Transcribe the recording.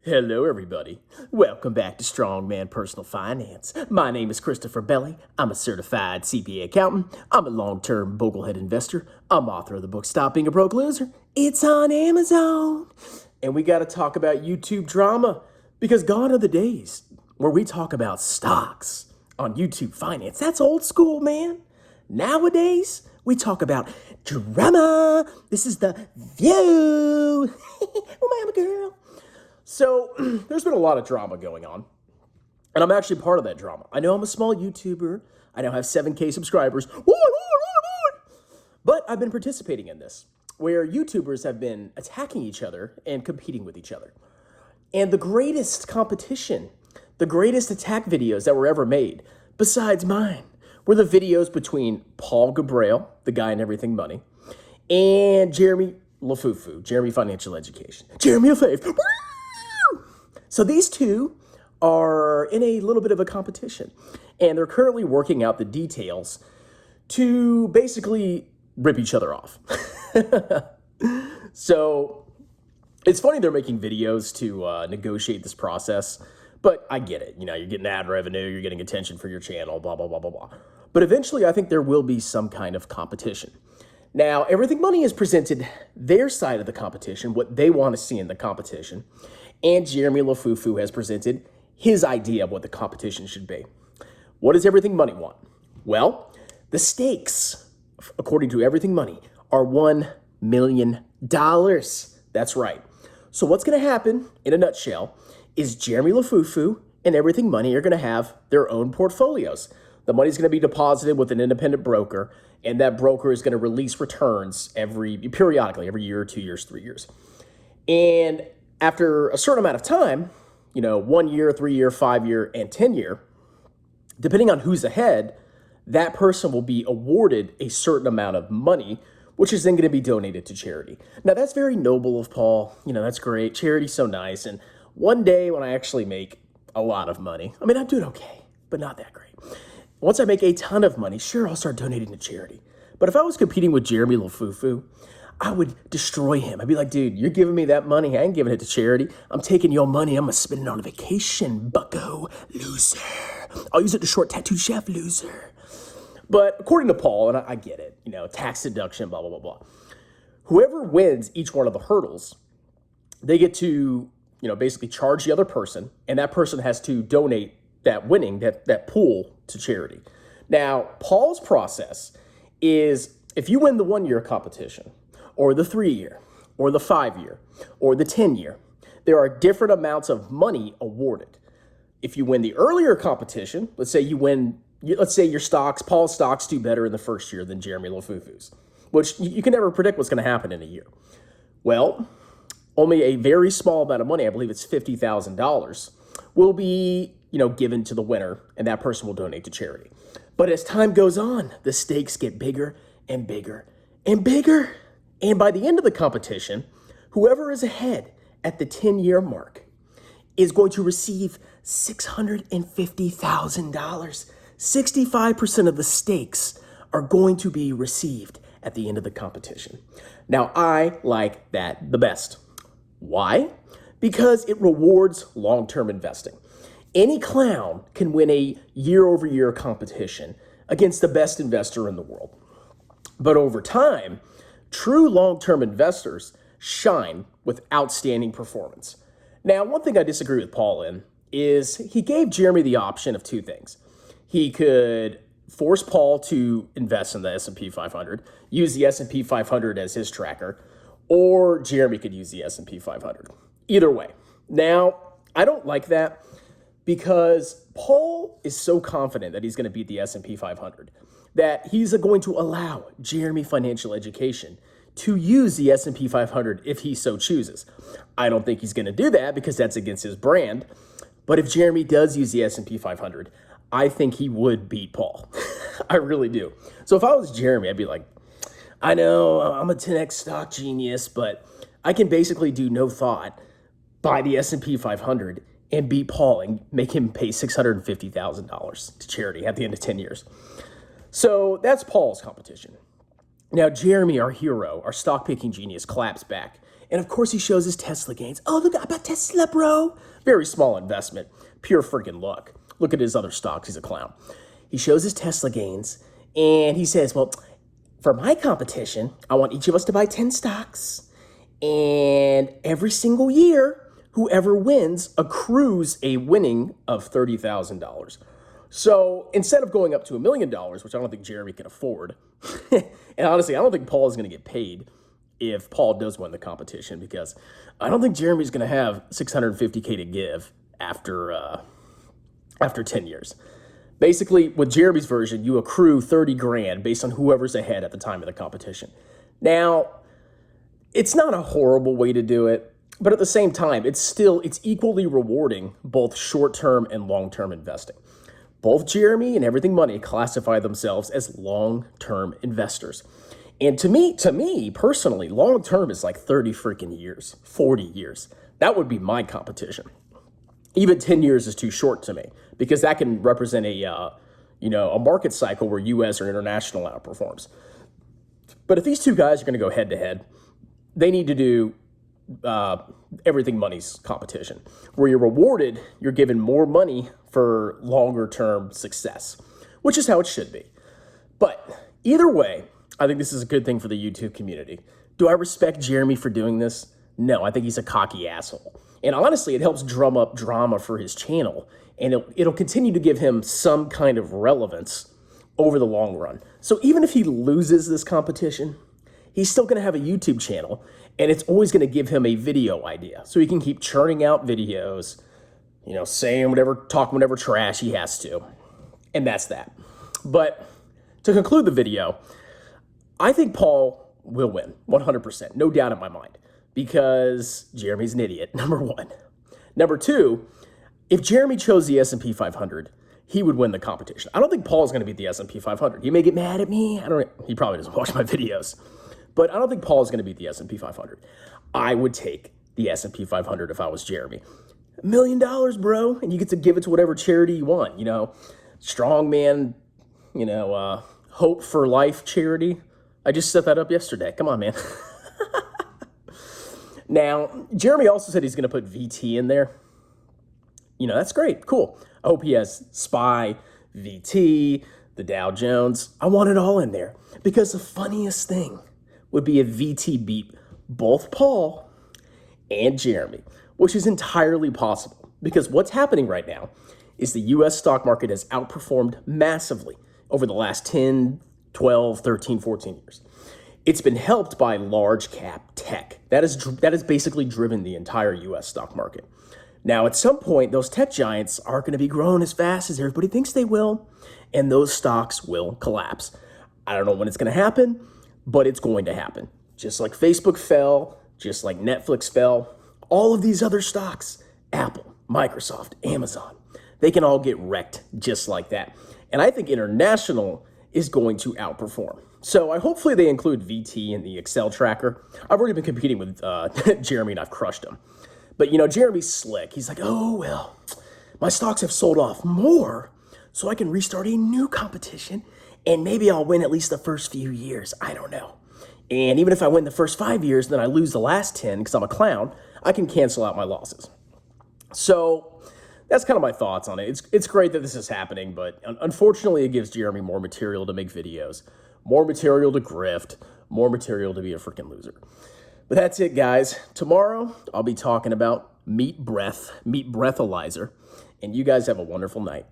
Hello, everybody. Welcome back to Strongman Personal Finance. My name is Christopher Belly. I'm a certified CPA accountant. I'm a long-term boglehead investor. I'm author of the book Stop Being a Broke Loser. It's on Amazon. And we got to talk about YouTube drama because gone are the days where we talk about stocks on YouTube Finance. That's old school, man. Nowadays, we talk about drama. This is the view. Oh, my girl. So there's been a lot of drama going on, and I'm actually part of that drama. I know I'm a small YouTuber. I now have 7K subscribers. But I've been participating in this, where YouTubers have been attacking each other and competing with each other. And the greatest competition, the greatest attack videos that were ever made, besides mine, were the videos between Paul Gabriel, the guy in Everything Money, and Jeremy LEFUFU, Jeremy Financial Education. Jeremy LeFave. So these two are in a little bit of a competition, and they're currently working out the details to basically rip each other off. So it's funny they're making videos to negotiate this process, but I get it. You know, you're getting ad revenue, you're getting attention for your channel, blah, blah, blah, blah, blah. But eventually, I think there will be some kind of competition. Now, Everything Money has presented their side of the competition, what they want to see in the competition, and Jeremy LeFuFu has presented his idea of what the competition should be. What does Everything Money want? Well, the stakes, according to Everything Money, are $1 million. That's right. So what's going to happen, in a nutshell, is Jeremy LeFuFu and Everything Money are going to have their own portfolios. The money's going to be deposited with an independent broker, and that broker is going to release returns periodically, every year, 2 years, 3 years. And after a certain amount of time, 1 year, 3 year, 5 year, and 10 year, depending on who's ahead, that person will be awarded a certain amount of money, which is then going to be donated to charity. Now, that's very noble of Paul. That's great. Charity's so nice. And one day when I actually make a lot of money, I'm doing okay, but not that great. Once I make a ton of money, sure, I'll start donating to charity. But if I was competing with Jeremy LeFuFu, I would destroy him. I'd be like, dude, you're giving me that money. I ain't giving it to charity. I'm taking your money. I'm going to spend it on a vacation, bucko, loser. I'll use it to short tattooed chef, loser. But according to Paul, and I get it, tax deduction, blah, blah, blah, blah. Whoever wins each one of the hurdles, they get to, basically charge the other person, and that person has to donate that winning, that pool to charity. Now, Paul's process is if you win the 1 year competition, or the 3 year, or the 5 year, or the 10 year, there are different amounts of money awarded. If you win the earlier competition, let's say your stocks, Paul's stocks do better in the first year than Jeremy LeFuFu's, which you can never predict what's going to happen in a year. Well, only a very small amount of money, I believe it's $50,000, will be given to the winner, and that person will donate to charity. But as time goes on, the stakes get bigger and bigger and bigger. And by the end of the competition, whoever is ahead at the 10-year mark is going to receive $650,000. 65% of the stakes are going to be received at the end of the competition. Now, I like that the best. Why? Because it rewards long-term investing. Any clown can win a year-over-year competition against the best investor in the world. But over time, true long-term investors shine with outstanding performance. Now, one thing I disagree with Paul in is he gave Jeremy the option of two things. He could force Paul to invest in the S&P 500, use the S&P 500 as his tracker, or Jeremy could use the S&P 500. Either way. Now, I don't like that because Paul is so confident that he's going to beat the S&P 500 that he's going to allow Jeremy Financial Education to use the S&P 500 if he so chooses. I don't think he's going to do that because that's against his brand. But if Jeremy does use the S&P 500, I think he would beat Paul. I really do. So if I was Jeremy, I'd be like, I know I'm a 10x stock genius, but I can basically do no thought, buy the S&P 500 and beat Paul and make him pay $650,000 to charity at the end of 10 years. So that's Paul's competition. Now, Jeremy, our hero, our stock picking genius, claps back And of course he shows his Tesla gains. Oh, look, I bought Tesla, bro. Very small investment, pure freaking luck. Look at his other stocks, he's a clown. He shows his Tesla gains and he says, well, for my competition, I want each of us to buy 10 stocks. And every single year, whoever wins accrues a winning of $30,000. So instead of going up to $1 million, which I don't think Jeremy can afford, and honestly, I don't think Paul is going to get paid if Paul does win the competition, because I don't think Jeremy's going to have $650K to give after 10 years. Basically, with Jeremy's version, you accrue 30 grand based on whoever's ahead at the time of the competition. Now, it's not a horrible way to do it, but at the same time, it's equally rewarding, both short-term and long-term investing. Both Jeremy and Everything Money classify themselves as long-term investors. And to me personally, long-term is like 30 freaking years, 40 years. That would be my competition. Even 10 years is too short to me, because that can represent a market cycle where U.S. or international outperforms. But if these two guys are going to go head-to-head, they need to do Everything Money's competition, where you're rewarded, you're given more money for longer-term success, which is how it should be. But either way, I think this is a good thing for the YouTube community. Do I respect Jeremy for doing this? No, I think he's a cocky asshole. And honestly, it helps drum up drama for his channel, and it'll continue to give him some kind of relevance over the long run. So even if he loses this competition, he's still going to have a YouTube channel, and it's always going to give him a video idea. So he can keep churning out videos, saying whatever, talking whatever trash he has to. And that's that. But to conclude the video, I think Paul will win 100%, no doubt in my mind, because Jeremy's an idiot, number one. Number two, if Jeremy chose the S&P 500, he would win the competition. I don't think Paul's going to beat the S&P 500. He may get mad at me. He probably doesn't watch my videos. But I don't think Paul is going to beat the S&P 500. I would take the S&P 500 if I was Jeremy. $1 million, bro, and you get to give it to whatever charity you want. Strongman, Hope for Life charity. I just set that up yesterday. Come on, man. Now, Jeremy also said he's going to put VT in there. That's great. Cool. I hope he has SPY, VT, the Dow Jones. I want it all in there, because the funniest thing would be if VT beat both Paul and Jeremy, which is entirely possible, because what's happening right now is the U.S. stock market has outperformed massively over the last 10, 12, 13, 14 years. It's been helped by large cap tech. That is basically driven the entire U.S. stock market. Now, at some point, those tech giants aren't going to be growing as fast as everybody thinks they will, and those stocks will collapse. I don't know when it's going to happen, but it's going to happen. Just like Facebook fell, just like Netflix fell, all of these other stocks, Apple, Microsoft, Amazon, they can all get wrecked just like that. And I think international is going to outperform. So hopefully they include VT in the Excel tracker. I've already been competing with Jeremy, and I've crushed him. But, Jeremy's slick. He's like, oh, well, my stocks have sold off more, so I can restart a new competition, and maybe I'll win at least the first few years. I don't know. And even if I win the first 5 years, then I lose the last 10 because I'm a clown, I can cancel out my losses. So that's kind of my thoughts on it. It's great that this is happening, but unfortunately it gives Jeremy more material to make videos, more material to grift, more material to be a freaking loser. But that's it, guys. Tomorrow, I'll be talking about meat breathalyzer, and you guys have a wonderful night.